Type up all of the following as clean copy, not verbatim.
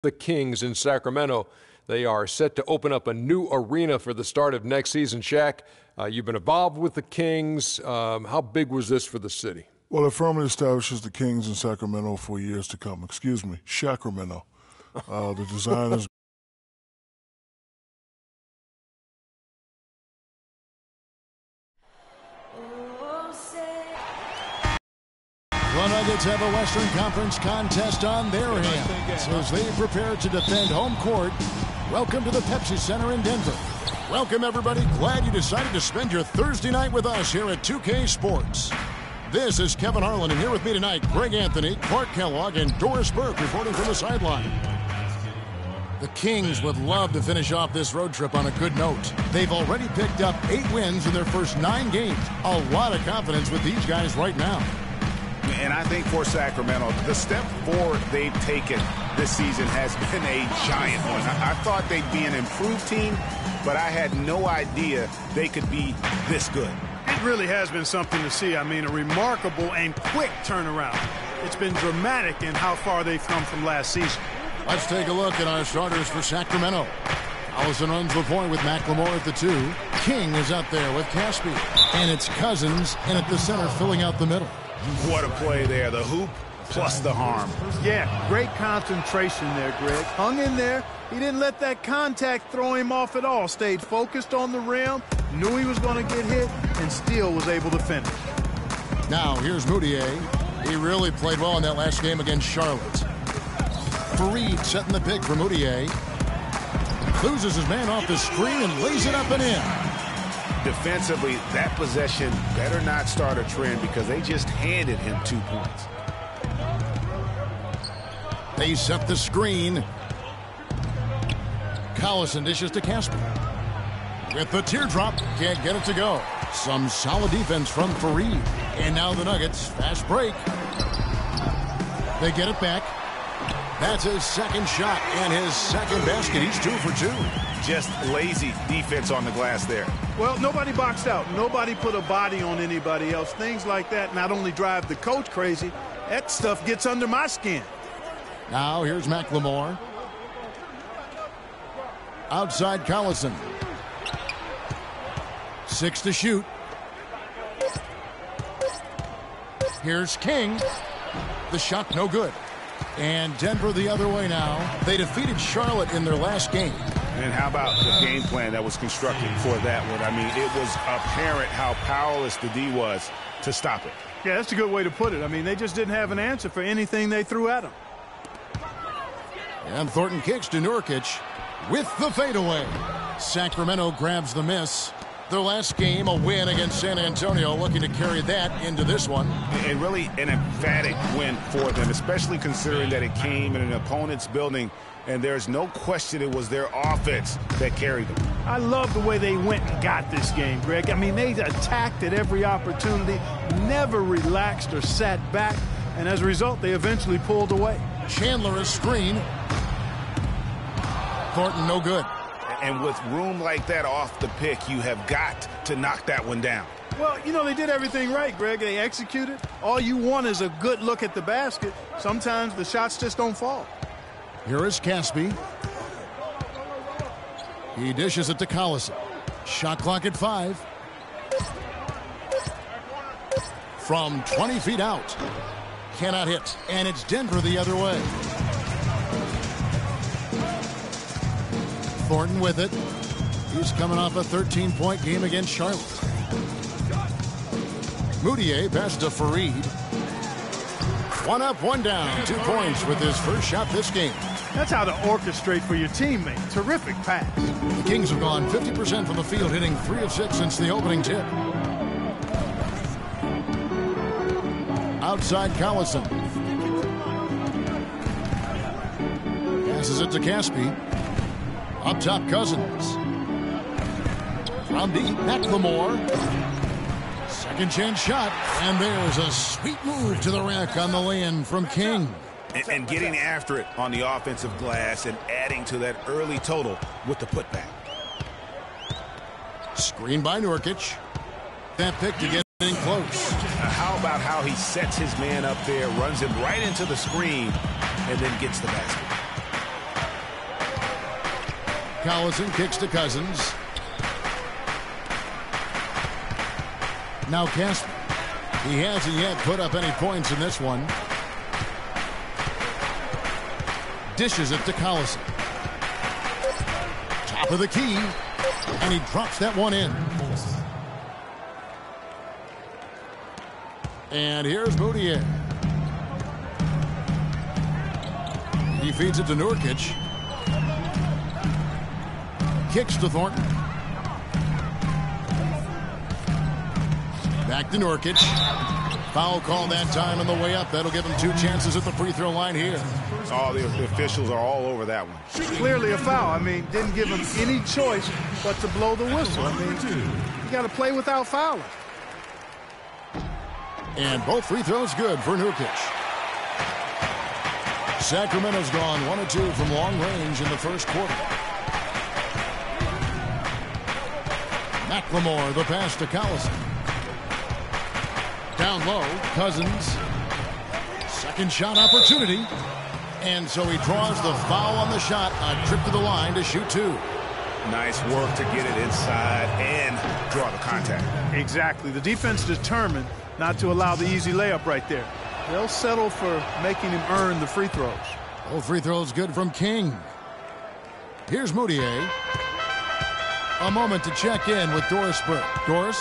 the Kings in Sacramento. They are set to open up a new arena for the start of next season. Shaq, you've been involved with the Kings. How big was this for the city? Well, it firmly establishes the Kings in Sacramento for years to come. Excuse me, Sacramento. The design is The Nuggets have a Western Conference contest on their hands as they prepare to defend home court. Welcome to the Pepsi Center in Denver. Welcome, everybody. Glad you decided to spend your Thursday night with us here at 2K Sports. This is Kevin Harlan, and here with me tonight, Greg Anthony, Clark Kellogg, and Doris Burke reporting from the sideline. The Kings would love to finish off this road trip on a good note. They've already picked up 8 wins in their first 9 games. A lot of confidence with these guys right now. And I think for Sacramento, the step forward they've taken this season has been a giant one. I thought they'd be an improved team, but I had no idea they could be this good. It really has been something to see. I mean, a remarkable and quick turnaround. It's been dramatic in how far they've come from last season. Let's take a look at our starters for Sacramento. Allison runs the point with McLemore at the 2. King is up there with Caspi. And it's Cousins in at the center filling out the middle. What a play there. The hoop plus the harm. Yeah, great concentration there, Greg. Hung in there. He didn't let that contact throw him off at all. Stayed focused on the rim, knew he was going to get hit, and still was able to finish. Now, here's Moutier. He really played well in that last game against Charlotte. Fareed setting the pick for Moutier. Loses his man off the screen and lays it up and in. Defensively, that possession better not start a trend because they just handed him 2 points. They set the screen. Collison dishes to Casper. With the teardrop, can't get it to go. Some solid defense from Fareed. And now the Nuggets, fast break. They get it back. That's his second shot and his second basket. He's 2 for 2. Just lazy defense on the glass there. Well, nobody boxed out. Nobody put a body on anybody else. Things like that not only drive the coach crazy, that stuff gets under my skin. Now here's McLemore. Outside Collison. 6 to shoot. Here's King. The shot no good. And Denver the other way now. They defeated Charlotte in their last game. And how about the game plan that was constructed for that one? I mean, it was apparent how powerless the D was to stop it. Yeah, that's a good way to put it. I mean, they just didn't have an answer for anything they threw at them. And Thornton kicks to Nurkic with the fadeaway. Sacramento grabs the miss. Their last game, a win against San Antonio, looking to carry that into this one. And really an emphatic win for them, especially considering that it came in an opponent's building, and there's no question it was their offense that carried them. I love the way they went and got this game, Greg. I mean, they attacked at every opportunity, never relaxed or sat back, and as a result, they eventually pulled away. Chandler a screen. Thornton no good. And with room like that off the pick, you have got to knock that one down. Well, you know, they did everything right, Greg. They executed. All you want is a good look at the basket. Sometimes the shots just don't fall. Here is Caspi. He dishes it to Collison. Shot clock at 5. From 20 feet out. Cannot hit. And it's Denver the other way. Thornton with it. He's coming off a 13-point game against Charlotte. Moutier pass to Fareed. 1 up, 1 down. 2 points with his first shot this game. That's how to orchestrate for your teammate. Terrific pass. The Kings have gone 50% from the field, hitting 3 of 6 since the opening tip. Outside Collison. Passes it to Caspi. Up top, Cousins. From deep, McLemore. Second chance shot. And there's a sweet move to the rack on the lay-in from King. And getting after it on the offensive glass and adding to that early total with the putback. Screen by Nurkic. That pick to get in close. How about how he sets his man up there, runs him right into the screen, and then gets the basket. Collison kicks to Cousins. Now Casper. He hasn't yet put up any points in this one. Dishes it to Collison. Top of the key. And he drops that one in. And here's Moutier. He feeds it to Nurkic. Kicks to Thornton. Back to Nurkic. Foul call that time on the way up. That'll give him 2 chances at the free throw line here. Oh, the officials are all over that one. Clearly a foul. I mean, didn't give him any choice but to blow the whistle. I mean, you got to play without fouling. And both free throws good for Nurkic. Sacramento's gone 1 of 2 from long range in the first quarter. McLemore, the pass to Collison. Down low, Cousins. Second shot opportunity. And so he draws the foul on the shot. A trip to the line to shoot 2. Nice work to get it inside and draw the contact. Exactly. The defense determined not to allow the easy layup right there. They'll settle for making him earn the free throws. Both free throws good from King. Here's Moutier. A moment to check in with Doris Burke. Doris?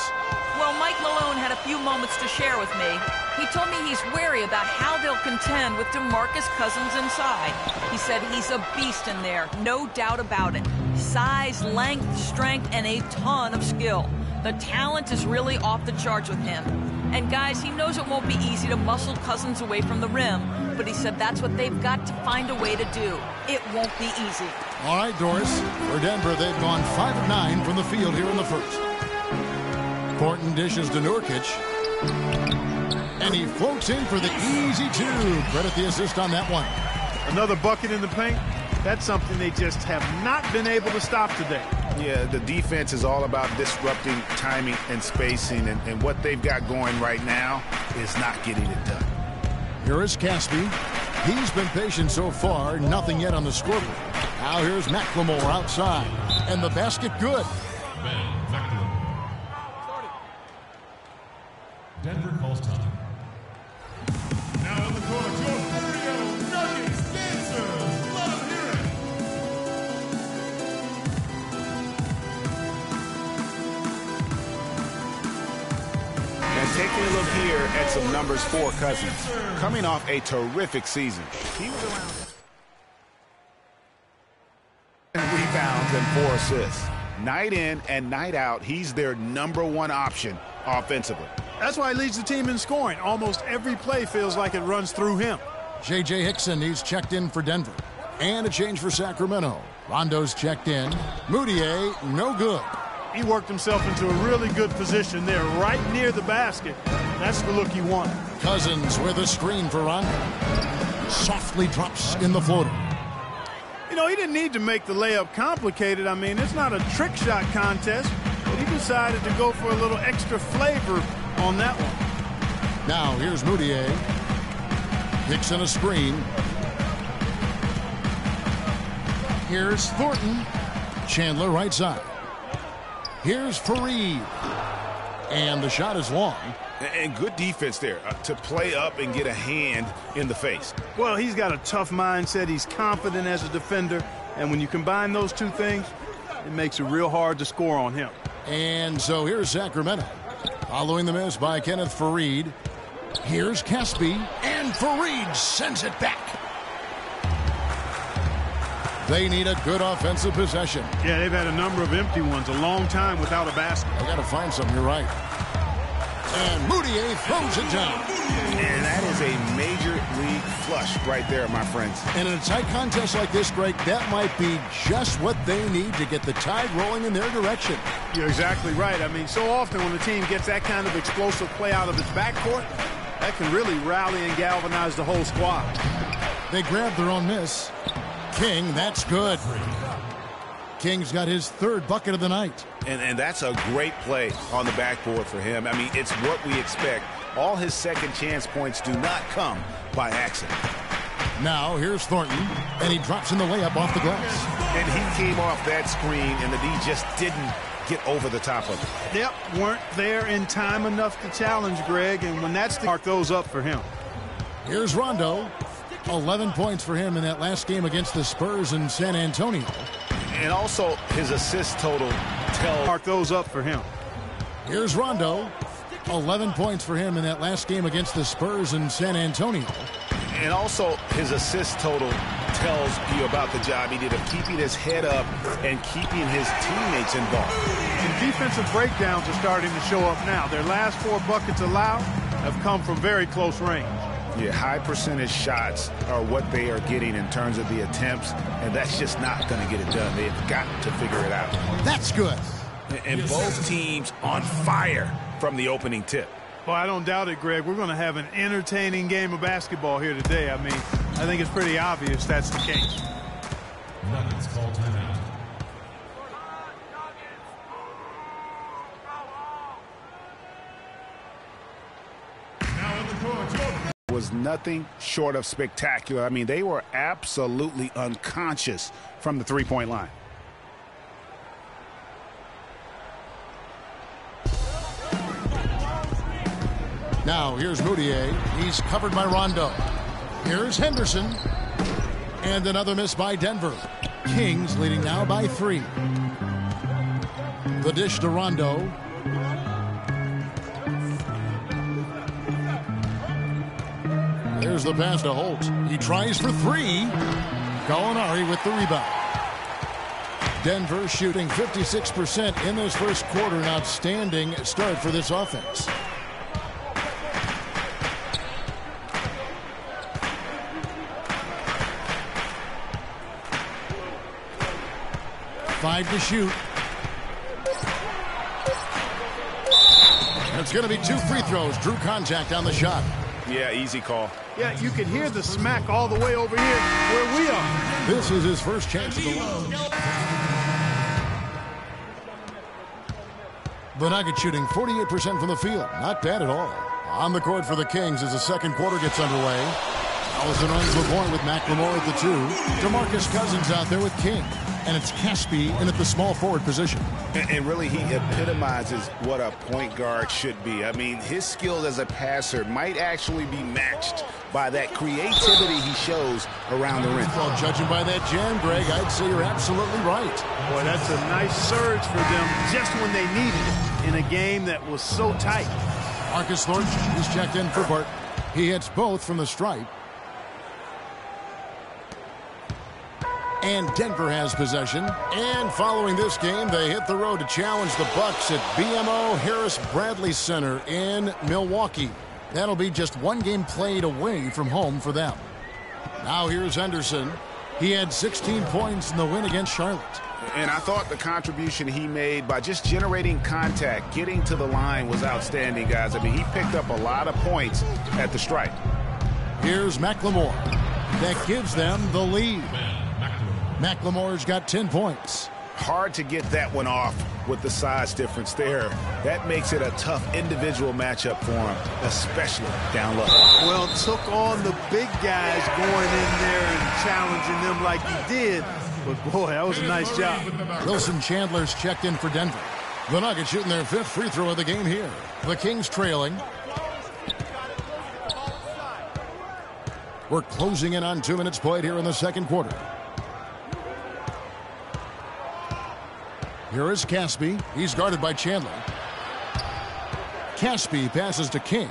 Well, Mike Malone had a few moments to share with me. He told me he's wary about how they'll contend with DeMarcus Cousins inside. He said he's a beast in there, no doubt about it. Size, length, strength, and a ton of skill. The talent is really off the charts with him. And guys, he knows it won't be easy to muscle Cousins away from the rim, but he said that's what they've got to find a way to do. It won't be easy. All right, Doris. For Denver, they've gone 5 of 9 from the field here in the first. Thornton dishes to Nurkic. And he floats in for the easy 2. Credit the assist on that one. Another bucket in the paint. That's something they just have not been able to stop today. Yeah, the defense is all about disrupting timing and spacing, and what they've got going right now is not getting it done. Here is Caspi. He's been patient so far, nothing yet on the scoreboard. Now here's McLemore outside, and the basket good. Denver calls time. Now in the court, your very own Nuggets dancers. Let them hear it. And taking a look here at some numbers for Cousins. Coming off a terrific season. He was around. Rebounds and 4 assists. Night in and night out, he's their #1 option offensively. That's why he leads the team in scoring. Almost every play feels like it runs through him. J.J. Hickson, he's checked in for Denver. And a change for Sacramento. Rondo's checked in. Moutier, no good. He worked himself into a really good position there, right near the basket. That's the look he wanted. Cousins with a screen for Rondo. Softly drops in the floater. You know, he didn't need to make the layup complicated. I mean, it's not a trick shot contest, but he decided to go for a little extra flavor on that one. Now here's Moutier. Hickson a screen. Here's Thornton. Chandler right side. Here's Fareed. And the shot is long. And good defense there to play up and get a hand in the face. Well, he's got a tough mindset. He's confident as a defender. And when you combine those two things, it makes it real hard to score on him. And so here's Sacramento. Following the miss by Kenneth Fareed. Here's Caspi. And Fareed sends it back. They need a good offensive possession. Yeah, they've had a number of empty ones, a long time without a basket. They got to find something, you're right. And Moutier throws it down. And that is a major league flush right there, my friends. And in a tight contest like this, Greg, that might be just what they need to get the tide rolling in their direction. You're exactly right. I mean, so often when the team gets that kind of explosive play out of its backcourt, that can really rally and galvanize the whole squad. They grabbed their own miss. King, that's good. King's got his 3rd bucket of the night. And that's a great play on the backboard for him. I mean, it's what we expect. All his second chance points do not come by accident. Now here's Thornton, and he drops in the layup off the glass. And he came off that screen, and the D just didn't get over the top of it. Yep, weren't there in time enough to challenge Greg, and when that's mark those up for him. Here's Rondo. 11 points for him in that last game against the Spurs in San Antonio. And also his assist total tells. Mark those up for him. Here's Rondo. 11 points for him in that last game against the Spurs in San Antonio. And also his assist total tells you about the job he did of keeping his head up and keeping his teammates involved. And defensive breakdowns are starting to show up now. Their last 4 buckets allowed have come from very close range. Yeah, high percentage shots are what they are getting in terms of the attempts, and that's just not going to get it done. They've got to figure it out. That's good. And both teams on fire from the opening tip. Well, I don't doubt it, Greg. We're going to have an entertaining game of basketball here today. I mean, I think it's pretty obvious that's the case. Nuggets call timeout. Now in the court, Jordan. Was nothing short of spectacular. I mean, they were absolutely unconscious from the three-point line. Now here's Moutier. He's covered by Rondo. Here's Henderson. And another miss by Denver. Kings leading now by 3. The dish to Rondo. There's the pass to Holt. He tries for 3. Gallinari with the rebound. Denver shooting 56% in this first quarter. An outstanding start for this offense. Five to shoot. And it's going to be 2 free throws. Drew contact on the shot. Yeah, easy call. Yeah, you can hear the smack all the way over here where we are. This is his first chance of the line. The Nuggets shooting 48% from the field. Not bad at all. On the court for the Kings as the second quarter gets underway. Allison runs the point with McLemore at the 2. DeMarcus Cousins out there with King. And it's Caspi in at the small forward position. And really, he epitomizes what a point guard should be. I mean, his skill as a passer might actually be matched by that creativity he shows around the rim. Well, judging by that jam, Greg, I'd say you're absolutely right. Boy, that's a nice surge for them just when they needed it in a game that was so tight. Marcus Thornton, he's checked in for Burt. He hits both from the stripe. And Denver has possession. And following this game, they hit the road to challenge the Bucks at BMO Harris Bradley Center in Milwaukee. That'll be just 1 game played away from home for them. Now here's Henderson. He had 16 points in the win against Charlotte. And I thought the contribution he made by just generating contact, getting to the line was outstanding, guys. I mean, he picked up a lot of points at the stripe. Here's McLemore. That gives them the lead. McLemore's got 10 points. Hard to get that one off with the size difference there. That makes it a tough individual matchup for him, especially down low. Well, took on the big guys going in there and challenging them like he did. But, boy, that was a nice job. Wilson Chandler's checked in for Denver. The Nuggets shooting their 5th free throw of the game here. The Kings trailing. We're closing in on 2 minutes played here in the second quarter. Here is Caspi. He's guarded by Chandler. Caspi passes to King.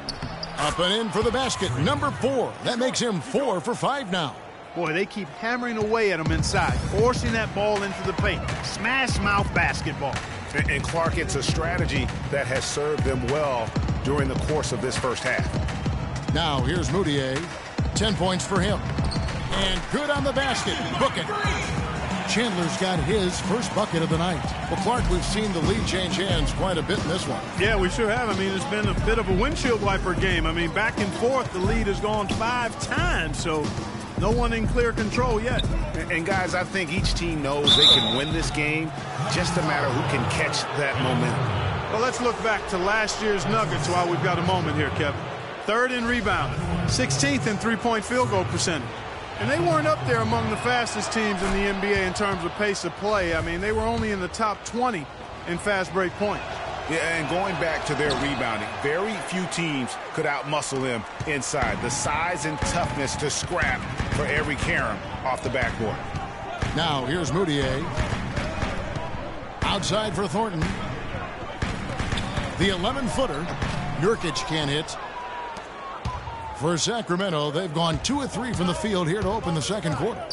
Up and in for the basket. Number 4. That makes him 4 for 5 now. Boy, they keep hammering away at him inside, forcing that ball into the paint. Smash mouth basketball. And Clark, it's a strategy that has served them well during the course of this first half. Now here's Moutier. 10 points for him. And good on the basket. Book it. Chandler's got his first bucket of the night. Well, Clark, we've seen the lead change hands quite a bit in this one. Yeah, we sure have. I mean, it's been a bit of a windshield wiper game. I mean, back and forth, the lead has gone 5 times, so no one in clear control yet. And guys, I think each team knows they can win this game, just a matter who can catch that momentum. Well, let's look back to last year's Nuggets while we've got a moment here, Kevin. 3rd in rebounding, 16th in three-point field goal percentage. And they weren't up there among the fastest teams in the NBA in terms of pace of play. I mean, they were only in the top 20 in fast break points. Yeah, and going back to their rebounding, very few teams could outmuscle them inside. The size and toughness to scrap for every carom off the backboard. Now here's Moutier. Outside for Thornton. The 11-footer. Nurkic can't hit. For Sacramento, they've gone 2 of 3 from the field here to open the second quarter.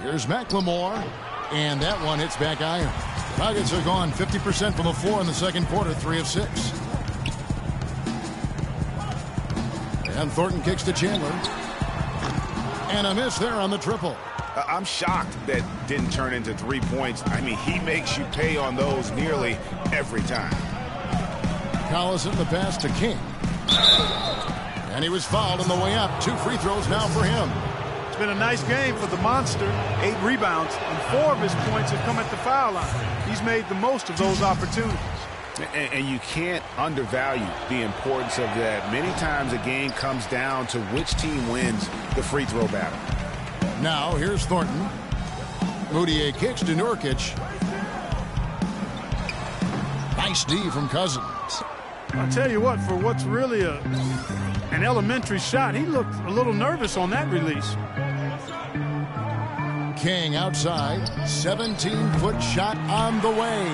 Here's McLemore. And that one hits back iron. Nuggets are gone 50% from the floor in the second quarter, 3 of 6. And Thornton kicks to Chandler. And a miss there on the triple. I'm shocked that didn't turn into 3 points. I mean, he makes you pay on those nearly every time. Collison the pass to King. And he was fouled on the way up. 2 free throws now for him. It's been a nice game for the monster. 8 rebounds, and 4 of his points have come at the foul line. He's made the most of those opportunities. And you can't undervalue the importance of that. Many times a game comes down to which team wins the free throw battle. Now here's Thornton. Moutier kicks to Nurkic. Nice D from Cousins. I'll tell you what, for what's really an elementary shot, he looked a little nervous on that release. King outside. 17-foot shot on the way.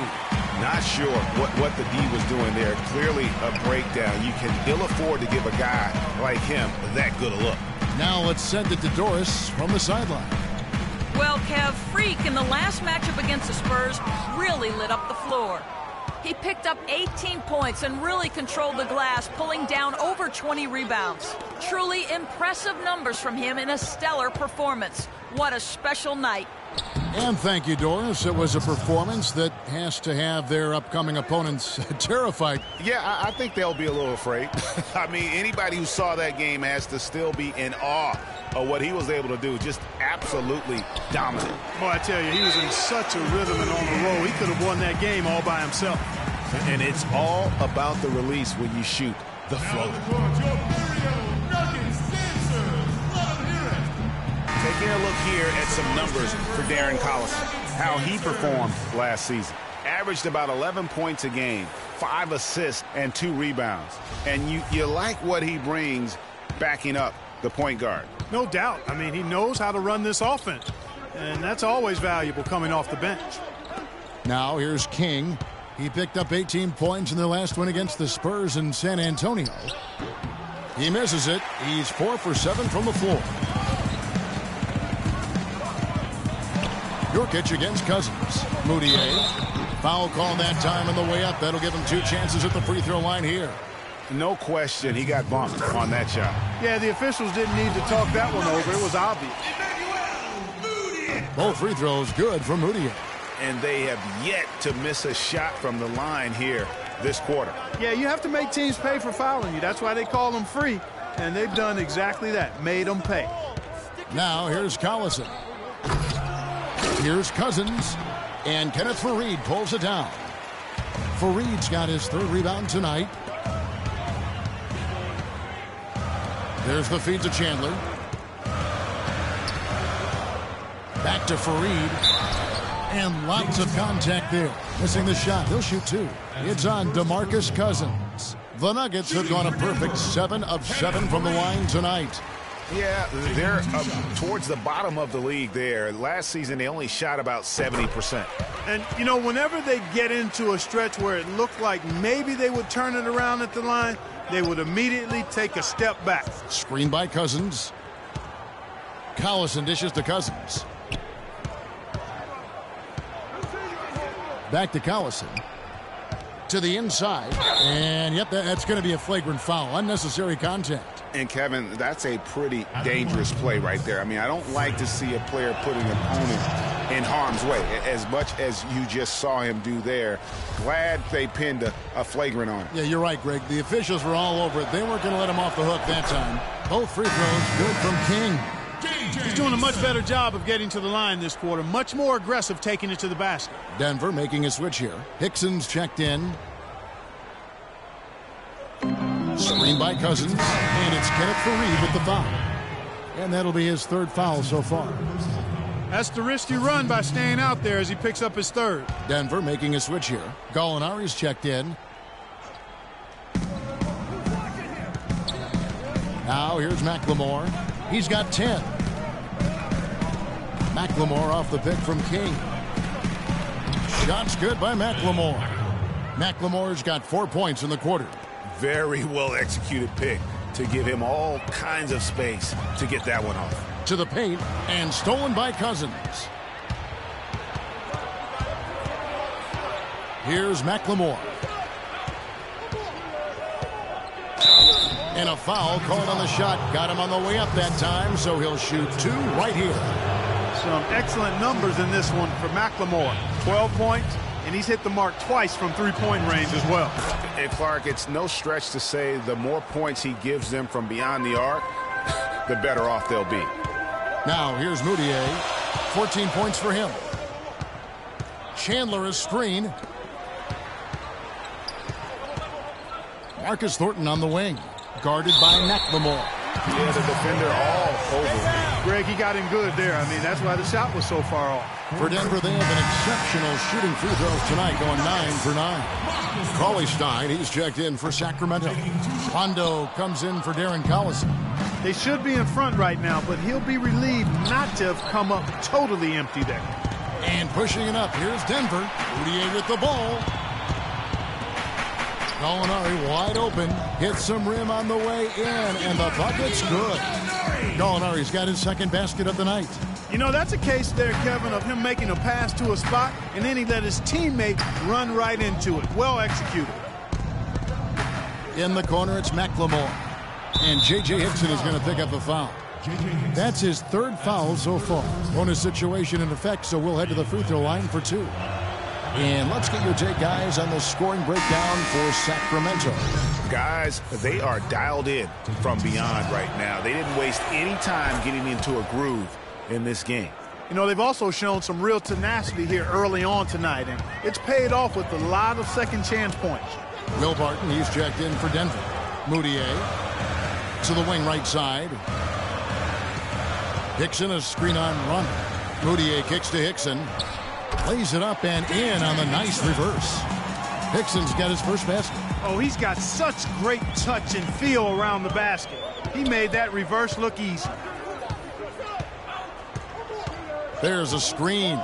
Not sure what the D was doing there. Clearly a breakdown. You can ill afford to give a guy like him that good a look. Now let's send it to Doris from the sideline. Well, Kev, Freak in the last matchup against the Spurs really lit up the floor. He picked up 18 points and really controlled the glass, pulling down over 20 rebounds. Truly impressive numbers from him in a stellar performance. What a special night. And thank you, Doris. It was a performance that has to have their upcoming opponents terrified. Yeah, I think they'll be a little afraid. I mean, anybody who saw that game has to still be in awe of what he was able to do. Just absolutely dominant. Boy, I tell you, he was in such a rhythm and on the roll. He could have won that game all by himself. And it's all about the release when you shoot the floater. Taking a look here at some numbers for Darren Collison, how he performed last season. Averaged about 11 points a game, 5 assists, and 2 rebounds. And you like what he brings backing up the point guard. No doubt. I mean, he knows how to run this offense. And that's always valuable coming off the bench. Now here's King. He picked up 18 points in the last one against the Spurs in San Antonio. He misses it. He's 4 for 7 from the floor. Nurkic against Cousins. Moutier. Foul call that time on the way up. That'll give him 2 chances at the free throw line here. No question, he got bumped on that shot. Yeah, the officials didn't need to talk that one over. It was obvious. Both free throws good from Moutier. And they have yet to miss a shot from the line here this quarter. Yeah, you have to make teams pay for fouling you. That's why they call them free. And they've done exactly that, made them pay. Now here's Collison. Here's Cousins. And Kenneth Faried pulls it down. Faried's got his 3rd rebound tonight. There's the feed to Chandler. Back to Faried. And lots of contact there. Missing the shot. He'll shoot 2. It's on DeMarcus Cousins. The Nuggets have gone a perfect 7 of 7 from the line tonight. Yeah, they're towards the bottom of the league there. Last season, they only shot about 70%. And, you know, whenever they get into a stretch where it looked like maybe they would turn it around at the line, they would immediately take a step back. Screen by Cousins. Collison dishes to Cousins. Back to Collison. To the inside. And, yep, that's going to be a flagrant foul. Unnecessary contact. And, Kevin, that's a pretty dangerous play right there. I mean, I don't like to see a player put an opponent in harm's way, as much as you just saw him do there. Glad they pinned a flagrant on him. Yeah, you're right, Greg. The officials were all over it. They weren't going to let him off the hook that time. Both free throws good from King. He's doing a much better job of getting to the line this quarter. Much more aggressive taking it to the basket. Denver making a switch here. Hickson's checked in. Screen by Cousins. And it's Kenneth Faried with the foul. And that'll be his third foul so far. That's the risk you run by staying out there as he picks up his third. Denver making a switch here. Gallinari's checked in. Now here's McLemore. He's got 10. McLemore off the pick from King. Shot's good by McLemore. McLemore's got 4 points in the quarter. Very well executed pick to give him all kinds of space to get that one off. To the paint and stolen by Cousins. Here's McLemore. And a foul called on the shot. Got him on the way up that time, so he'll shoot 2 right here. Some excellent numbers in this one for McLemore. 12 points, and he's hit the mark twice from three-point range as well. And Clark, it's no stretch to say the more points he gives them from beyond the arc, the better off they'll be. Now here's Moutier. 14 points for him. Chandler is screen. Marcus Thornton on the wing. Guarded by McLemore. Yeah, the defender all over him. Greg, he got him good there. I mean, that's why the shot was so far off. For Denver, they have an exceptional shooting free throws tonight, going 9 for 9. Cauley-Stein, he's checked in for Sacramento. Rondo comes in for Darren Collison. They should be in front right now, but he'll be relieved not to have come up totally empty there. And pushing it up, here's Denver. Moutier with the ball. Gallinari wide open. Hits some rim on the way in, and the bucket's good. Gallinari's got his second basket of the night. You know, that's a case there, Kevin, of him making a pass to a spot, and then he let his teammate run right into it. Well executed. In the corner, it's McLemore. And J.J. Hickson is going to pick up the foul. That's his third foul so far. Bonus situation in effect, so we'll head to the free throw line for 2. And let's get your take, guys, on the scoring breakdown for Sacramento. Guys, they are dialed in from beyond right now. They didn't waste any time getting into a groove in this game. You know, they've also shown some real tenacity here early on tonight, and it's paid off with a lot of second chance points. Will Barton, he's checked in for Denver. Moutier to the wing right side. Hickson, a screen on run. Moutier kicks to Hickson. Lays it up and in on the nice reverse. Hickson's got his first basket. Oh, he's got such great touch and feel around the basket. He made that reverse look easy. There's a screen.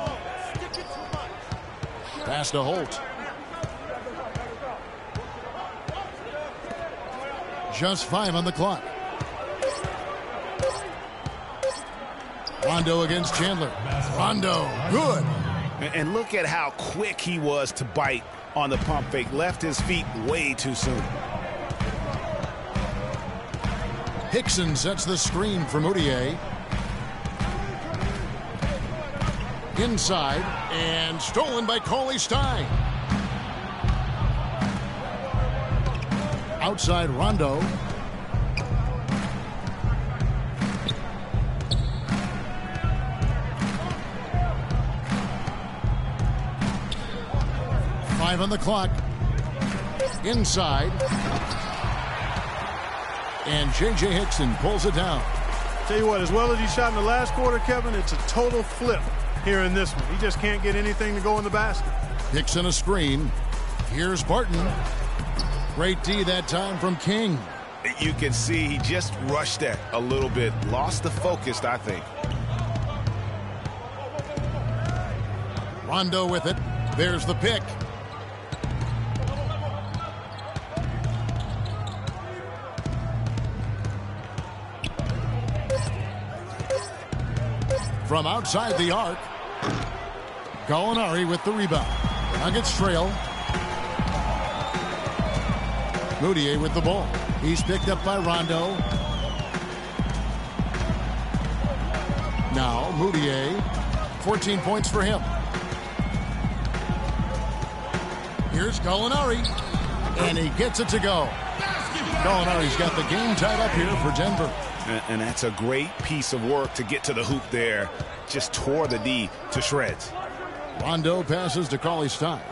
Pass to Holt. Just 5 on the clock. Rondo against Chandler. Rondo, good. And look at how quick he was to bite on the pump fake. Left his feet way too soon. Hickson sets the screen for Moutier. Inside and stolen by Cauley-Stein. Outside Rondo. On the clock. Inside. And J.J. Hickson pulls it down. Tell you what, as well as he shot in the last quarter, Kevin, it's a total flip here in this one. He just can't get anything to go in the basket. Hickson a screen. Here's Barton. Great D that time from King. You can see he just rushed that a little bit. Lost the focus, I think. Rondo with it. There's the pick. From outside the arc. Gallinari with the rebound. Nuggets trail. Moutier with the ball. He's picked up by Rondo. Now Moutier. 14 points for him. Here's Gallinari. And he gets it to go. Gallinari's got the game tied up here for Denver. And that's a great piece of work to get to the hoop there. Just tore the D to shreds. Rondo passes to Cauley-Stein.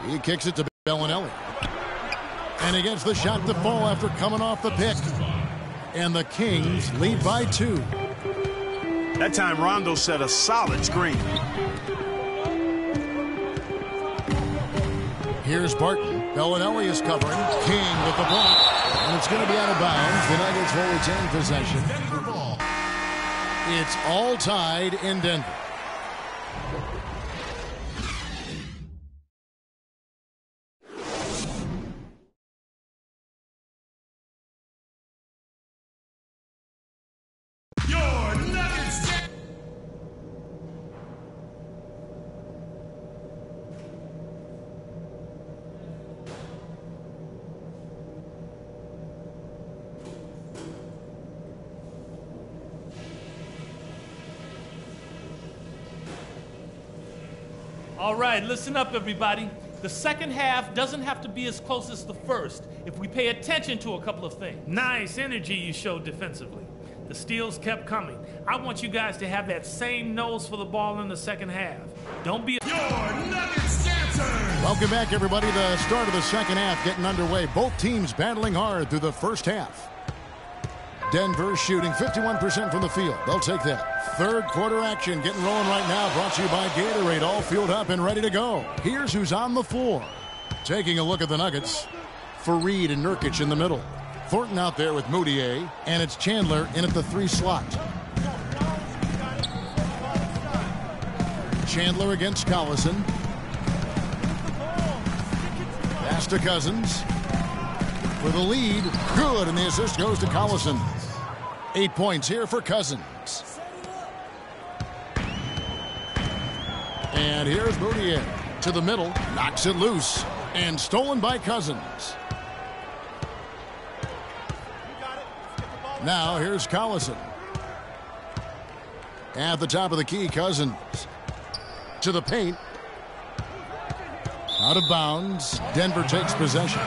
He kicks it to Bellinelli. And he gets the shot to fall after coming off the pick. And the Kings lead by 2. That time Rondo set a solid screen. Here's Barton. Bellinelli is covering. King with the block. And it's going to be out of bounds. The Nuggets will retain possession. It's all tied in Denver. Your Nuggets. All right, listen up, everybody. The second half doesn't have to be as close as the first if we pay attention to a couple of things. Nice energy you showed defensively. The steals kept coming. I want you guys to have that same nose for the ball in the second half. Don't be Your Nuggets dancers. Welcome back, everybody. The start of the second half getting underway. Both teams battling hard through the first half. Denver shooting 51% from the field. They'll take that. Third quarter action getting rolling right now. Brought to you by Gatorade. All fueled up and ready to go. Here's who's on the floor. Taking a look at the Nuggets. Fareed and Nurkic in the middle. Thornton out there with Moutier. And it's Chandler in at the 3 slot. Chandler against Collison. Pass to Cousins. For the lead. Good. And the assist goes to Collison. 8 points here for Cousins. And here's Moutier to the middle. Knocks it loose. And stolen by Cousins. Now here's Collison. At the top of the key, Cousins. To the paint. Out of bounds. Denver takes possession.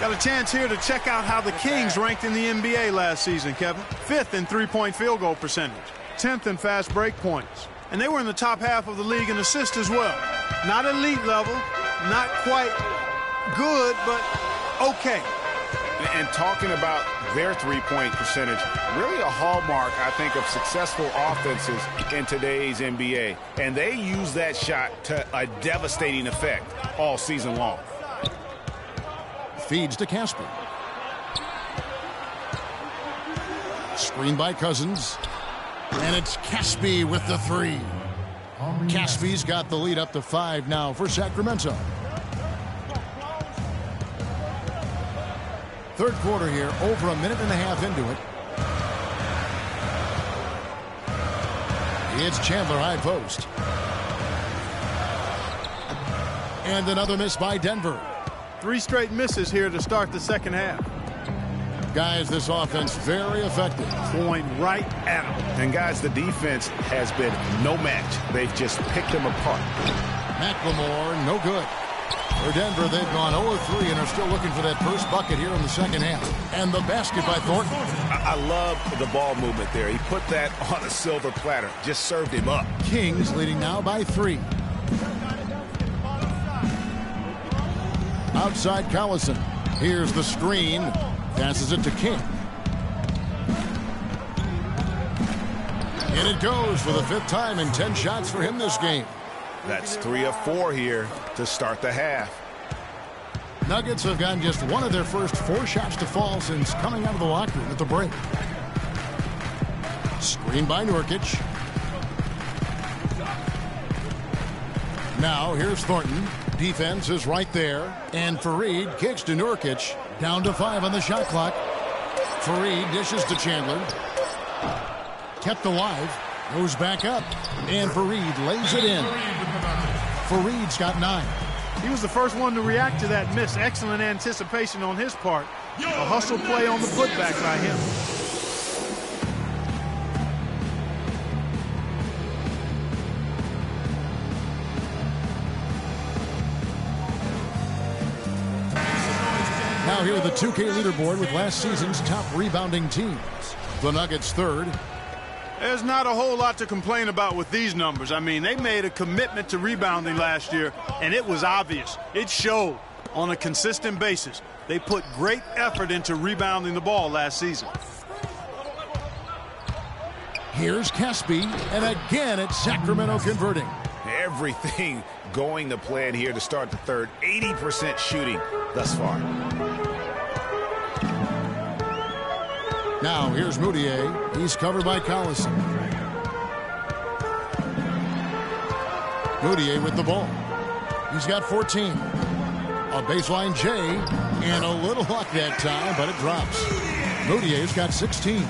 Got a chance here to check out how the Kings ranked in the NBA last season, Kevin. 5th in three-point field goal percentage. 10th in fast break points. And they were in the top half of the league in assists as well. Not elite level, not quite good, but okay. And talking about their three-point percentage, really a hallmark, I think, of successful offenses in today's NBA. And they use that shot to a devastating effect all season long. Feeds to Casper. Screen by Cousins. And it's Caspi with the 3. Caspi's got the lead up to 5 now for Sacramento. Third quarter here, over a minute and a half into it. It's Chandler high post. And another miss by Denver. 3 straight misses here to start the second half. Guys, this offense very effective. Point right at them. And guys, the defense has been no match. They've just picked them apart. McLemore, no good. For Denver, they've gone 0-3 and are still looking for that first bucket here in the second half. And the basket by Thornton. I love the ball movement there. He put that on a silver platter. Just served him up. Kings leading now by 3. Outside Collison. Here's the screen. Passes it to King. And it goes for the 5th time in 10 shots for him this game. That's 3 of 4 here to start the half. Nuggets have gotten just one of their first 4 shots to fall since coming out of the locker room at the break. Screen by Nurkic. Now here's Thornton. Defense is right there. And Fareed kicks to Nurkic. Down to 5 on the shot clock. Fareed dishes to Chandler. Kept alive. Goes back up. And Fareed lays it in. Fareed's got 9. He was the first one to react to that miss. Excellent anticipation on his part. A hustle play on the putback by him. Now here the 2K leaderboard with last season's top rebounding teams. The Nuggets 3rd. There's not a whole lot to complain about with these numbers. I mean, they made a commitment to rebounding last year, and it was obvious. It showed. on a consistent basis. They put great effort into rebounding the ball last season. Here's Caspi, and again it's Sacramento converting. Everything going to plan here to start the third. 80% shooting thus far. Now here's Moutier. He's covered by Collison. Moutier with the ball. He's got 14. A baseline J, and a little luck that time, but it drops. Moutier's got 16.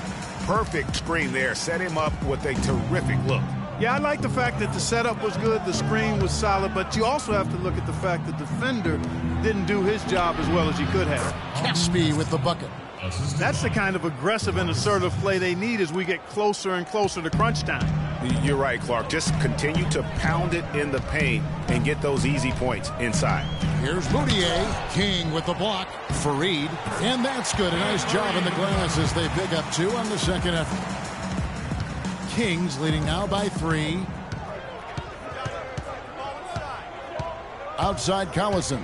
Perfect screen there. Set him up with a terrific look. Yeah, I like the fact that the setup was good, the screen was solid, but you also have to look at the fact that the defender didn't do his job as well as he could have. Caspi with the bucket. That's the kind of aggressive and assertive play they need as we get closer and closer to crunch time. You're right, Clark. Just continue to pound it in the paint and get those easy points inside. Here's Moutier. King with the block. Fareed. And that's good. A nice job in the glass as they pick up 2 on the second effort. Kings leading now by 3. Outside Collison.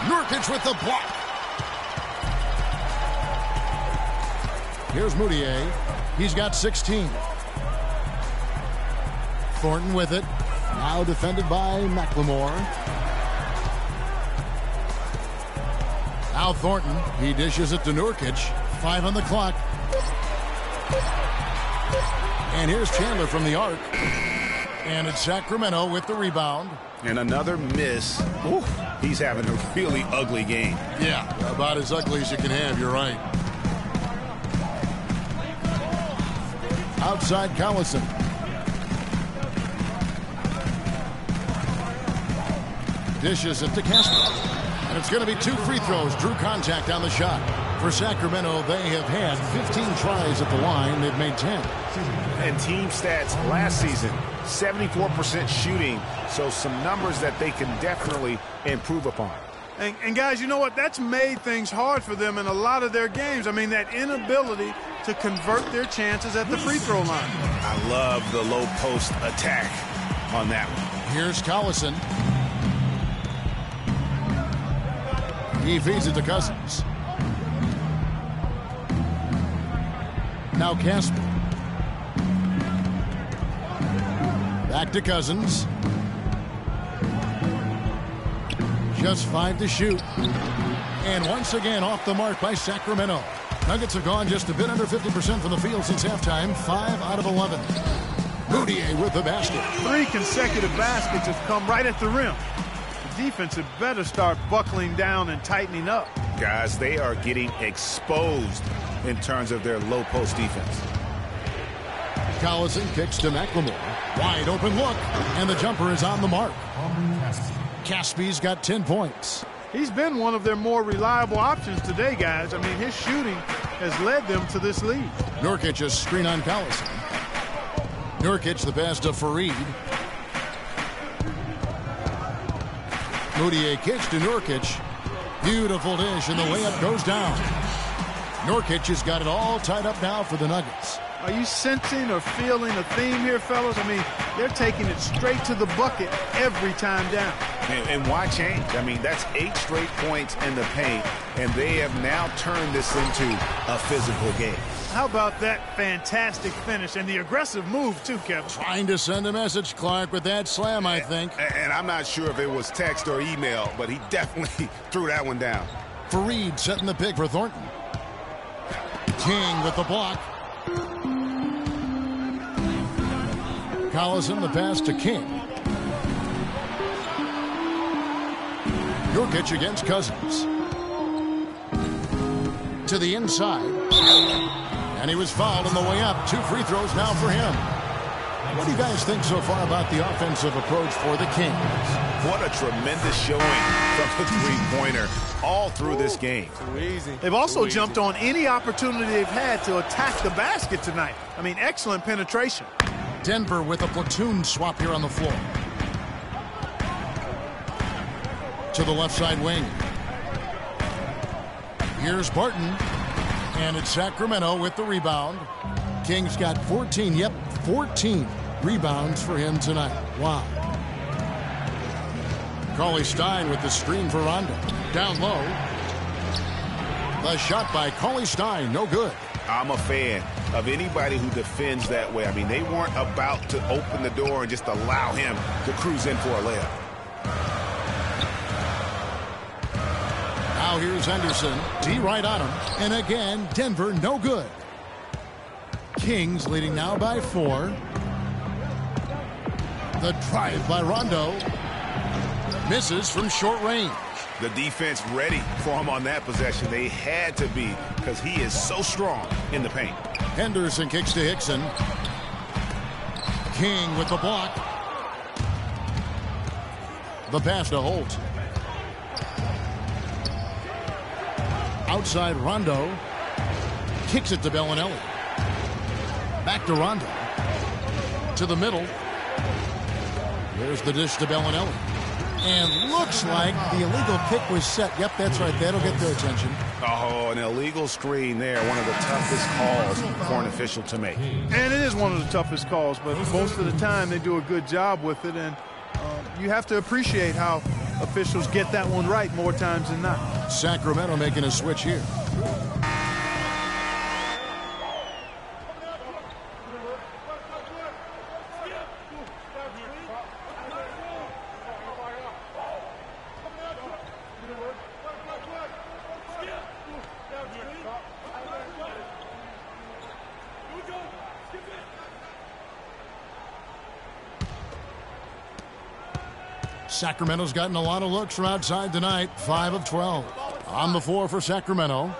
Nurkic with the block. Here's Moutier. He's got 16. Thornton with it. Now defended by McLemore. Now Thornton. He dishes it to Nurkic. 5 on the clock. And here's Chandler from the arc. And it's Sacramento with the rebound. And another miss. Ooh, he's having a really ugly game. Yeah, about as ugly as you can have. You're right. Outside Collison. Dishes it to Casper. And it's going to be 2 free throws. Drew contact on the shot. For Sacramento, they have had 15 tries at the line. They've made 10. And team stats last season, 74% shooting. So some numbers that they can definitely improve upon. And guys, you know what? That's made things hard for them in a lot of their games. I mean, that inability to convert their chances at the free throw line. I love the low post attack on that one. Here's Collison. He feeds it to Cousins. Now Casper. Back to Cousins. Just 5 to shoot. And once again off the mark by Sacramento. Nuggets have gone just a bit under 50% from the field since halftime. 5 out of 11. Moutier with the basket. 3 consecutive baskets have come right at the rim. The defense had better start buckling down and tightening up. Guys, they are getting exposed in terms of their low post defense. Collison kicks to McLemore. Wide open look. And the jumper is on the mark. Caspi's got 10 points. He's been one of their more reliable options today, guys. I mean, his shooting has led them to this lead. Nurkic a screen on Collison. Nurkic the pass to Fareed. Moutier kicks to Nurkic. Beautiful dish, and the layup goes down. Nurkic has got it all tied up now for the Nuggets. Are you sensing or feeling a theme here, fellas? I mean, they're taking it straight to the bucket every time down. And why change? I mean, that's 8 straight points in the paint, and they have now turned this into a physical game. How about that fantastic finish and the aggressive move, too, Kevin? Trying to send a message, Clark, with that slam, I think. And I'm not sure if it was text or email, but he definitely threw that one down. Fareed setting the pick for Thornton. King with the block. Collison the pass to King. Nurkic against Cousins. To the inside. And he was fouled on the way up. 2 free throws now for him. What do you guys think so far about the offensive approach for the Kings? What a tremendous showing from the three-pointer all through this game. They've also jumped on any opportunity they've had to attack the basket tonight. I mean, excellent penetration. Denver with a platoon swap here on the floor. To the left side wing. Here's Barton. And it's Sacramento with the rebound. Kings got 14. Yep, 14 rebounds for him tonight. Wow. Cauley Stein with the screen for Rondo. Down low. The shot by Cauley Stein, no good. I'm a fan of anybody who defends that way. I mean, they weren't about to open the door and just allow him to cruise in for a layup. Now here's Henderson. D right on him. And again, Denver, no good. Kings leading now by 4. The drive by Rondo. Misses from short range. The defense ready for him on that possession. They had to be, because he is so strong in the paint. Henderson kicks to Hickson. King with the block. The pass to Holt. Outside Rondo. Kicks it to Bellinelli. Back to Rondo. To the middle. There's the dish to Bellinelli. And looks like the illegal pick was set. Yep, that's right. That'll get their attention. Oh, an illegal screen there. One of the toughest calls for an official to make. And it is one of the toughest calls, but most of the time they do a good job with it. And you have to appreciate how officials get that one right more times than not. Sacramento making a switch here. Sacramento's gotten a lot of looks from outside tonight. 5 of 12. On the floor for Sacramento.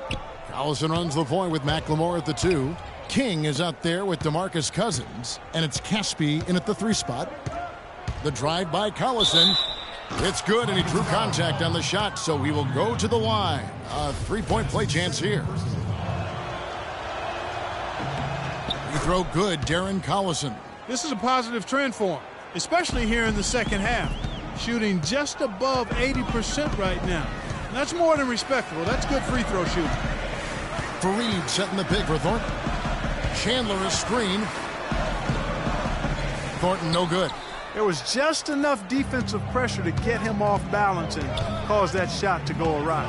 Collison runs the point with McLemore at the 2. King is out there with DeMarcus Cousins. And it's Caspi in at the 3 spot. The drive by Collison. It's good, and he drew contact on the shot, so he will go to the line. A 3-point play chance here. You throw good, Darren Collison. This is a positive trend for him, especially here in the second half. Shooting just above 80% right now. And that's more than respectable. That's good free throw shooting. Fareed setting the pick for Thornton. Chandler is screened. Thornton no good. There was just enough defensive pressure to get him off balance and cause that shot to go awry.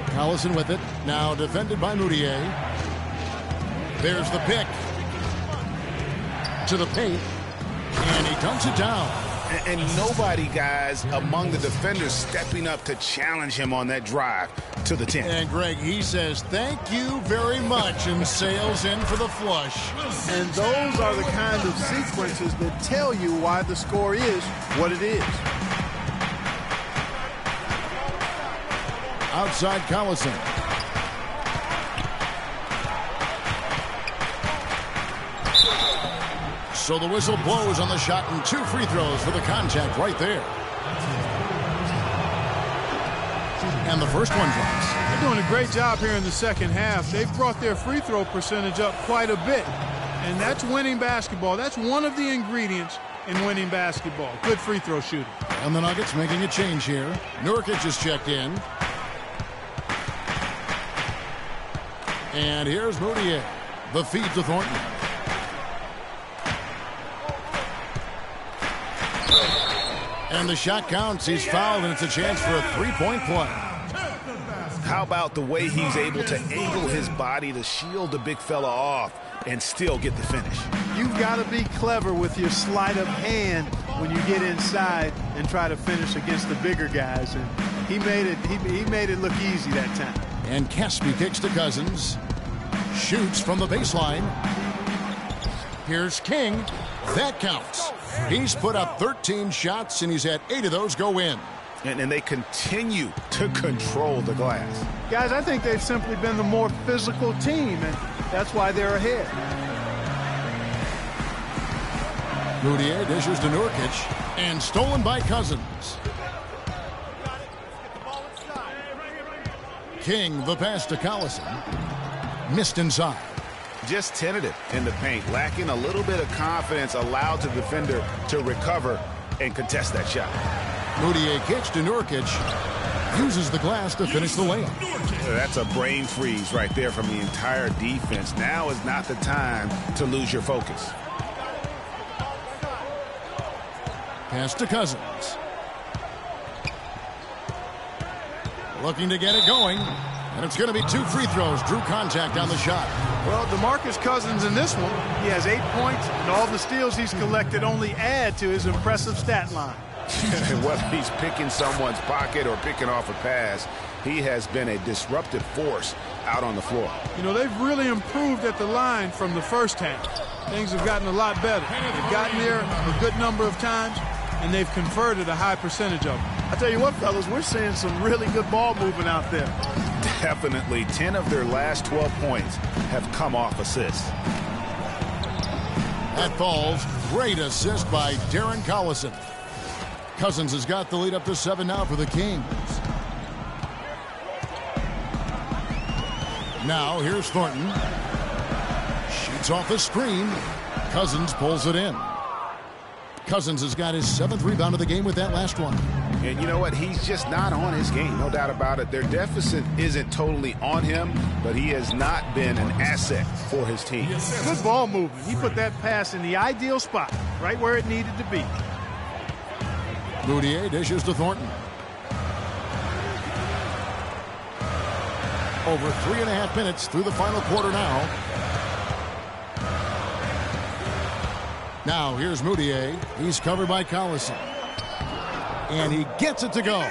Collison with it. Now defended by Moutier. There's the pick. To the paint. And he dumps it down. And nobody, guys, among the defenders stepping up to challenge him on that drive to the 10. And Greg, he says, thank you very much, and sails in for the flush. And those are the kind of sequences that tell you why the score is what it is. Outside Collison. So the whistle blows on the shot, and 2 free throws for the contact right there. And the first one drops. They're doing a great job here in the second half. They've brought their free throw percentage up quite a bit. And that's winning basketball. That's one of the ingredients in winning basketball. Good free throw shooting. And the Nuggets making a change here. Nurkic is checked in. And here's Moutier. The feed to Thornton. And the shot counts. He's fouled, and it's a chance for a 3-point play. How about the way he's able to angle his body to shield the big fella off and still get the finish? You've got to be clever with your sleight of hand when you get inside and try to finish against the bigger guys. And he made it look easy that time. And Caspi kicks to Cousins. Shoots from the baseline. Here's King. That counts. He's put up 13 shots, and he's had 8 of those go in. And they continue to control the glass. Guys, I think they've simply been the more physical team, and that's why they're ahead. Moutier dishes to Nurkic, and stolen by Cousins. King, the pass to Collison. Missed inside. Just tentative in the paint, lacking a little bit of confidence, allowed the defender to recover and contest that shot. Moutier kicks to Nurkic, uses the glass to finish the layup. That's a brain freeze right there from the entire defense. Now is not the time to lose your focus. Pass to Cousins. looking to get it going. And it's going to be 2 free throws. Drew contact on the shot. Well, DeMarcus Cousins in this one, he has 8 points, and all the steals he's collected only add to his impressive stat line. Whether he's picking someone's pocket or picking off a pass, he has been a disruptive force out on the floor. You know, they've really improved at the line from the first half. Things have gotten a lot better. They've gotten there a good number of times, and they've converted a high percentage of them. I tell you what, fellas, we're seeing some really good ball movement out there. Definitely 10 of their last 12 points have come off assists. That falls. Great assist by Darren Collison. Cousins has got the lead up to 7 now for the Kings. Now here's Thornton. Shoots off the screen. Cousins pulls it in. Cousins has got his 7th rebound of the game with that last one. And you know what? He's just not on his game, no doubt about it. Their deficit isn't totally on him, but he has not been an asset for his team. Good ball movement. He put that pass in the ideal spot, right where it needed to be. Moutier dishes to Thornton. Over 3.5 minutes through the final quarter now. Now here's Moutier. He's covered by Collison. And he gets it to go.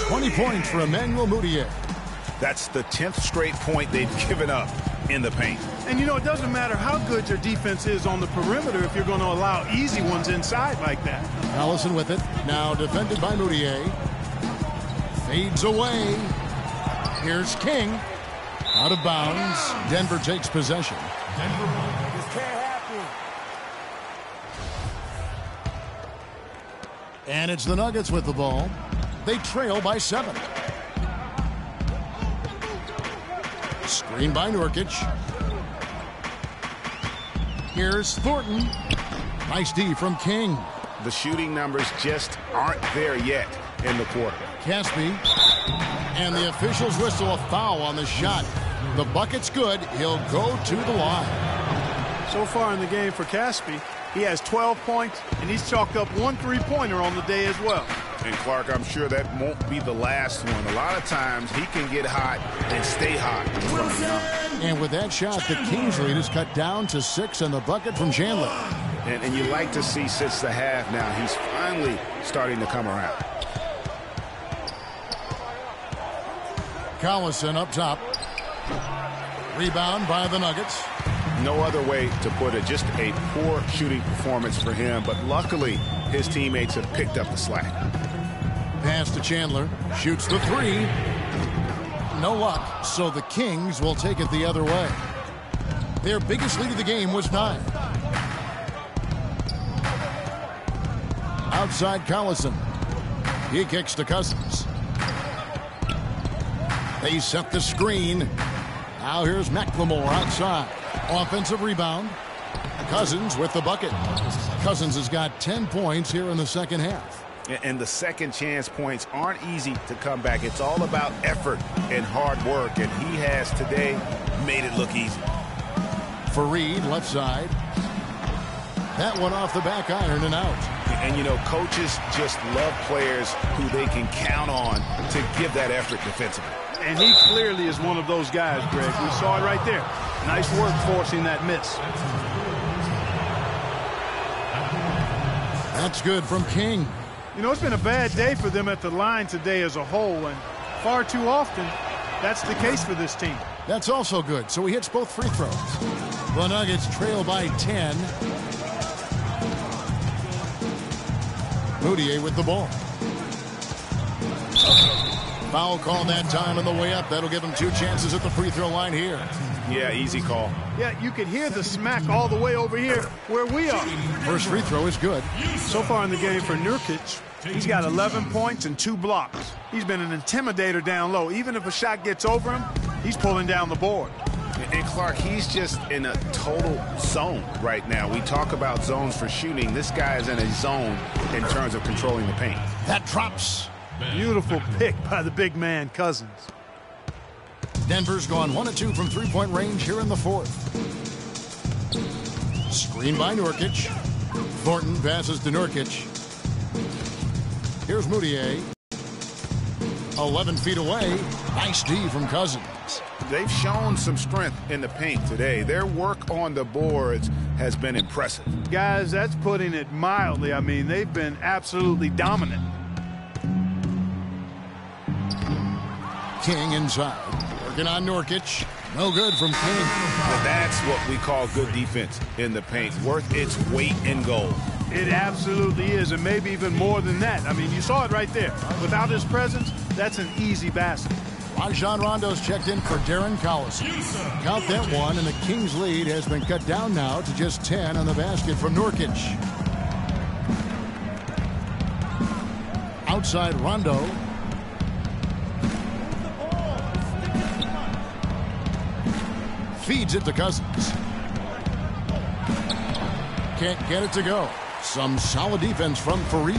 20 points for Emmanuel Moutier. That's the 10th straight point they've given up in the paint. And you know, it doesn't matter how good your defense is on the perimeter if you're going to allow easy ones inside like that. Collison with it. Now defended by Moutier. Fades away. Here's King. Out of bounds. Denver takes possession. And it's the Nuggets with the ball. They trail by 7. Screen by Nurkic. Here's Thornton. Nice D from King. The shooting numbers just aren't there yet in the quarter. Caspi. And the officials whistle a foul on the shot. The bucket's good. He'll go to the line. So far in the game for Caspi, he has 12 points, and he's chalked up 1 3-pointer on the day as well. And Clark, I'm sure that won't be the last one. A lot of times he can get hot and stay hot. And with that shot, the Kings lead is cut down to 6 and the bucket from Chandler. And you like to see since the half now, he's finally starting to come around. Collison up top. Rebound by the Nuggets. No other way to put it, just a poor shooting performance for him, but luckily his teammates have picked up the slack. Pass to Chandler, shoots the 3. No luck, so the Kings will take it the other way. Their biggest lead of the game was 9. Outside Collison. He kicks to Cousins. They set the screen. Now here's McLemore outside. Offensive rebound. Cousins with the bucket. Cousins has got 10 points here in the second half. And the second chance points aren't easy to come back. It's all about effort and hard work, and he has today made it look easy. Fareed left side. That one off the back iron and out. And, you know, coaches just love players who they can count on to give that effort defensively. And he clearly is one of those guys, Greg. We saw it right there. Nice work forcing that miss. That's good from King. You know, it's been a bad day for them at the line today as a whole, and far too often that's the case for this team. That's also good, so he hits both free throws. The Nuggets trail by 10. Moutier with the ball. Foul call that time on the way up. That'll give him 2 chances at the free throw line here. Yeah, easy call. Yeah, you can hear the smack all the way over here where we are. First free throw is good. So far in the game for Nurkic, he's got 11 points and 2 blocks. He's been an intimidator down low. Even if a shot gets over him, he's pulling down the board. And Clark, he's just in a total zone right now. We talk about zones for shooting. This guy is in a zone in terms of controlling the paint. That drops. Beautiful pick by the big man, Cousins. Denver's gone 1 of 2 from 3-point range here in the fourth. Screen by Nurkic. Thornton passes to Nurkic. Here's Moutier. 11 feet away. Nice D from Cousins. They've shown some strength in the paint today. Their work on the boards has been impressive. Guys, that's putting it mildly. I mean, they've been absolutely dominant. King inside. Working on Nurkic. No good from King. Well, that's what we call good defense in the paint. Worth its weight in gold. It absolutely is, and maybe even more than that. I mean, you saw it right there. Without his presence, that's an easy basket. Rajon Rondo's checked in for Darren Collison. Count that one, and the Kings' lead has been cut down now to just 10 on the basket from Nurkic. Outside Rondo. Feeds it to Cousins. Can't get it to go. Some solid defense from Fareed.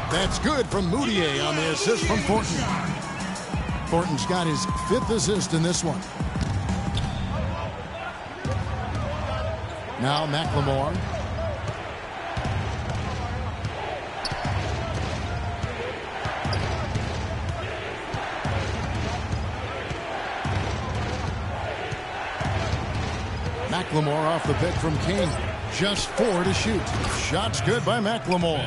That's good from Moutier on the assist from Thornton. Thornton's got his 5th assist in this one. Now McLemore. McLemore off the pick from King. Just 4 to shoot. Shots good by McLemore.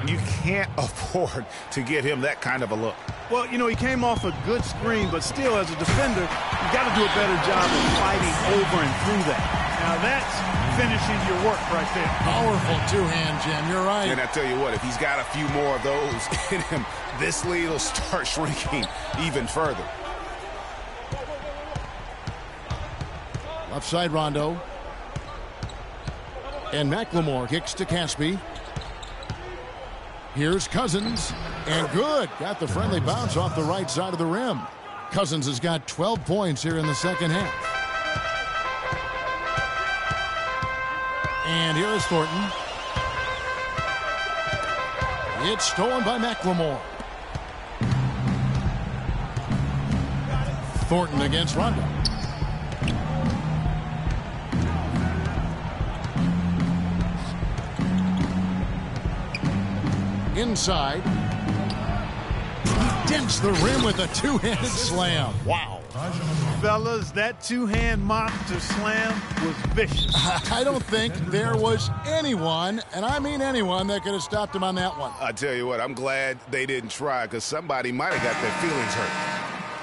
You can't afford to get him that kind of a look. Well, you know, he came off a good screen, but still, as a defender, you got to do a better job of fighting over and through that. Now, that's finishing your work right there. Powerful two-hand jam. You're right. And I tell you what, if he's got a few more of those in him, this lead will start shrinking even further. Left side Rondo. And McLemore kicks to Caspi. Here's Cousins. And good. Got the friendly bounce off the right side of the rim. Cousins has got 12 points here in the second half. And here is Thornton. It's stolen by McLemore. Thornton against Rondo. Inside. He dents the rim with a two-handed slam. Wow. Fellas, that two-hand mop to slam was vicious. I don't think there was anyone, and I mean anyone, that could have stopped him on that one. I tell you what, I'm glad they didn't try, because somebody might have got their feelings hurt.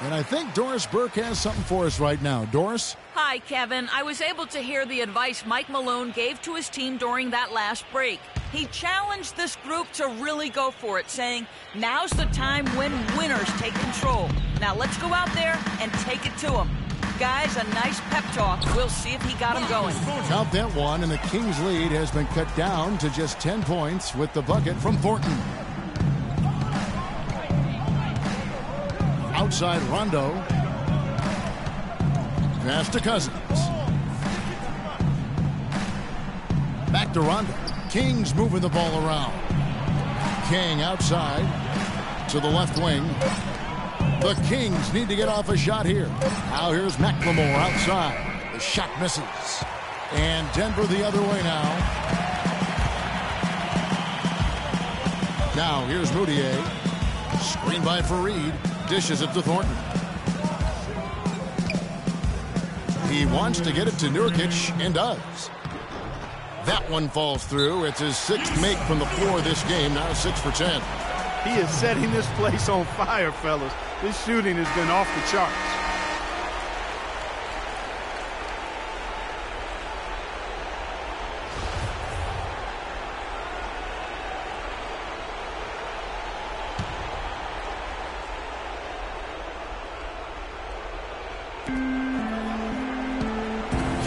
And I think Doris Burke has something for us right now. Doris? Hi, Kevin. I was able to hear the advice Mike Malone gave to his team during that last break. He challenged this group to really go for it, saying, now's the time when winners take control. Now let's go out there and take it to them. Guys, a nice pep talk. We'll see if he got him going. Count that one, and the Kings' lead has been cut down to just 10 points with the bucket from Thornton. Outside Rondo. Pass to Cousins. Back to Rondo. Kings moving the ball around. King outside to the left wing. The Kings need to get off a shot here. Now here's McLemore outside. The shot misses. And Denver the other way now. Now here's Moutier. Screen by Fareed. Dishes it to Thornton. He wants to get it to Nurkic and does. That one falls through. It's his 6th make from the floor this game. Now 6 for 10. He is setting this place on fire, fellas. This shooting has been off the charts.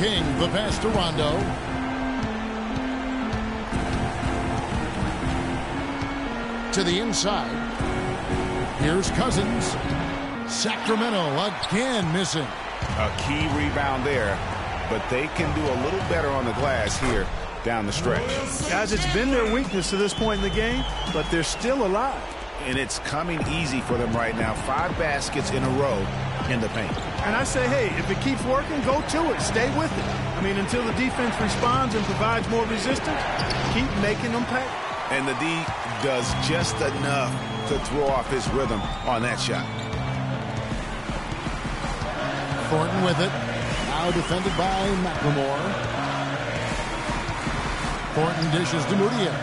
King, the pass to Rondo. To the inside. Here's Cousins. Sacramento again missing. A key rebound there, but they can do a little better on the glass here down the stretch. Guys, it's been their weakness to this point in the game, but they're still alive. And it's coming easy for them right now. 5 baskets in a row in the paint. And I say, hey, if it keeps working, go to it. Stay with it. I mean, until the defense responds and provides more resistance, keep making them pay. And the D does just enough to throw off his rhythm on that shot. Thornton with it. Now defended by McLemore. Thornton dishes to Moutier.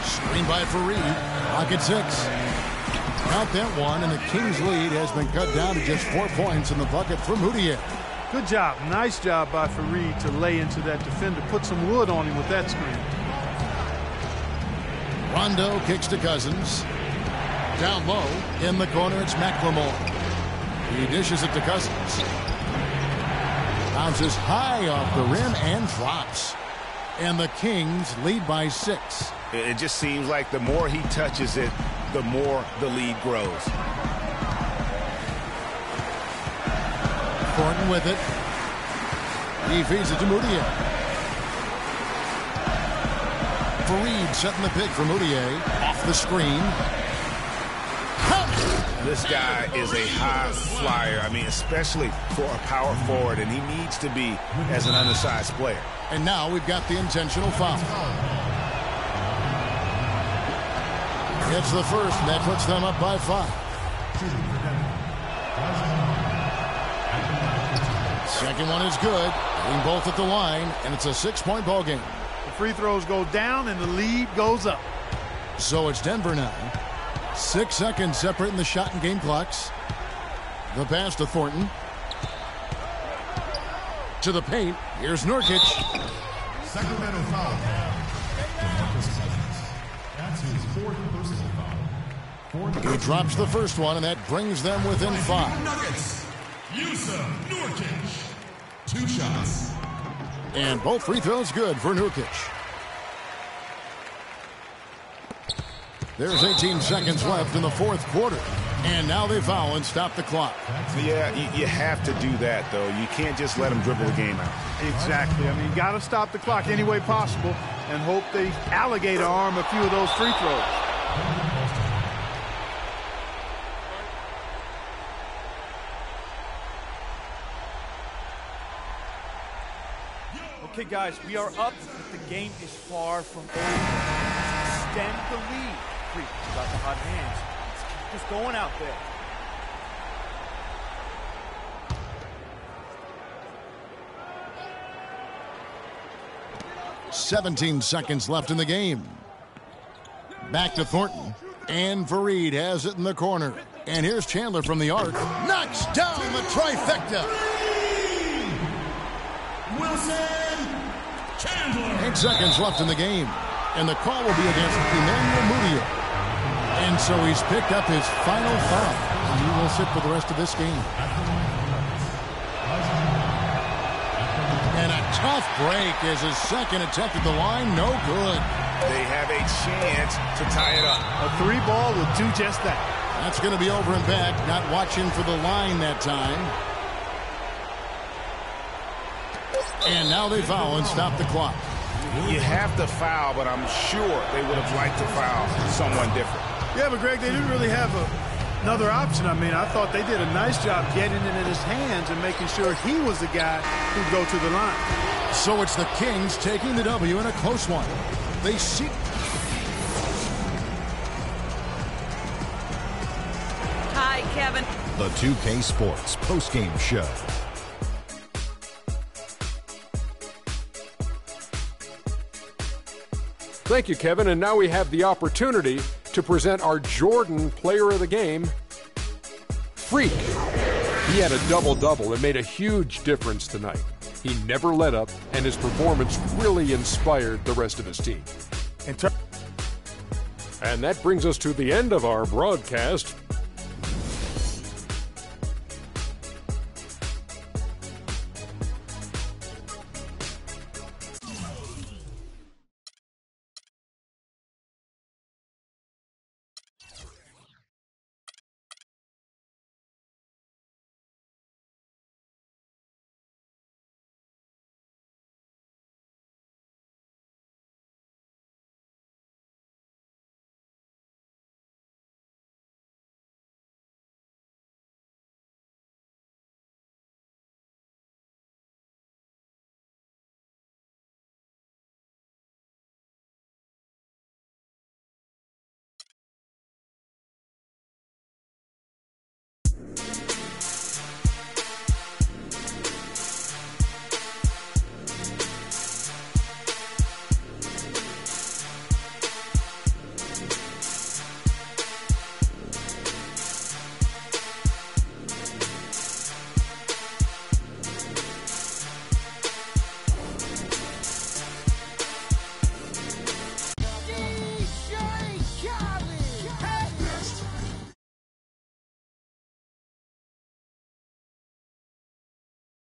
Screen by Fareed. Pocket 6. Count that one, and the Kings' lead has been cut down to just 4 points in the bucket for Moutier. Good job. Nice job by Fareed to lay into that defender. Put some wood on him with that screen. Rondo kicks to Cousins. Down low. In the corner, it's McLemore. He dishes it to Cousins. Bounces high off the rim and drops. And the Kings lead by 6. It just seems like the more he touches it, the more the lead grows. Thornton with it. He feeds it to Moutier. Fareed setting the pick for Moutier. Off the screen. This guy is a high flyer. I mean, especially for a power forward, and he needs to be as an undersized player. And now we've got the intentional foul. It's the first, and that puts them up by 5. Second one is good. Hitting both at the line, and it's a 6-point ball game. The free throws go down, and the lead goes up. So it's Denver now. 6 seconds separating the shot and game clocks. The pass to Thornton. To the paint. Here's Nurkic. Sacramento foul. That's his 4th personal foul. He drops the first one, and that brings them within 5. Nuggets. Yusuf Nurkic. 2 shots. And both free throws good for Nurkic. There's 18 seconds left in the 4th quarter. And now they foul and stop the clock. Yeah, you have to do that, though. You can't just let them dribble the game out. Exactly. I mean, you got to stop the clock any way possible and hope they alligator arm a few of those free throws. Okay, guys, we are up, but the game is far from over. Extend the lead. Creek got the hot hands. Let's keep this going out there. "17 seconds left in the game. Back to Thornton. And Fareed has it in the corner. And here's Chandler from the arc. Knocks down the trifecta. Wilson Chandler. 8 seconds left in the game. And the call will be against Emmanuel Moutier. And so he's picked up his final foul. And he will sit for the rest of this game. And a tough break as his second attempt at the line. No good. They have a chance to tie it up. A 3-ball will do just that. That's going to be over and back. Not watching for the line that time. And now they foul and stop the clock. You have to foul, but I'm sure they would have liked to foul someone different. Yeah, but Greg, they didn't really have another option. I mean, I thought they did a nice job getting it in his hands and making sure he was the guy who'd go to the line. So it's the Kings taking the W in a close one. They see. Hi, Kevin. The 2K Sports postgame show. Thank you, Kevin. And now we have the opportunity to present our Jordan Player of the Game, Freak. He had a double-double. It made a huge difference tonight. He never let up, and his performance really inspired the rest of his team. And that brings us to the end of our broadcast.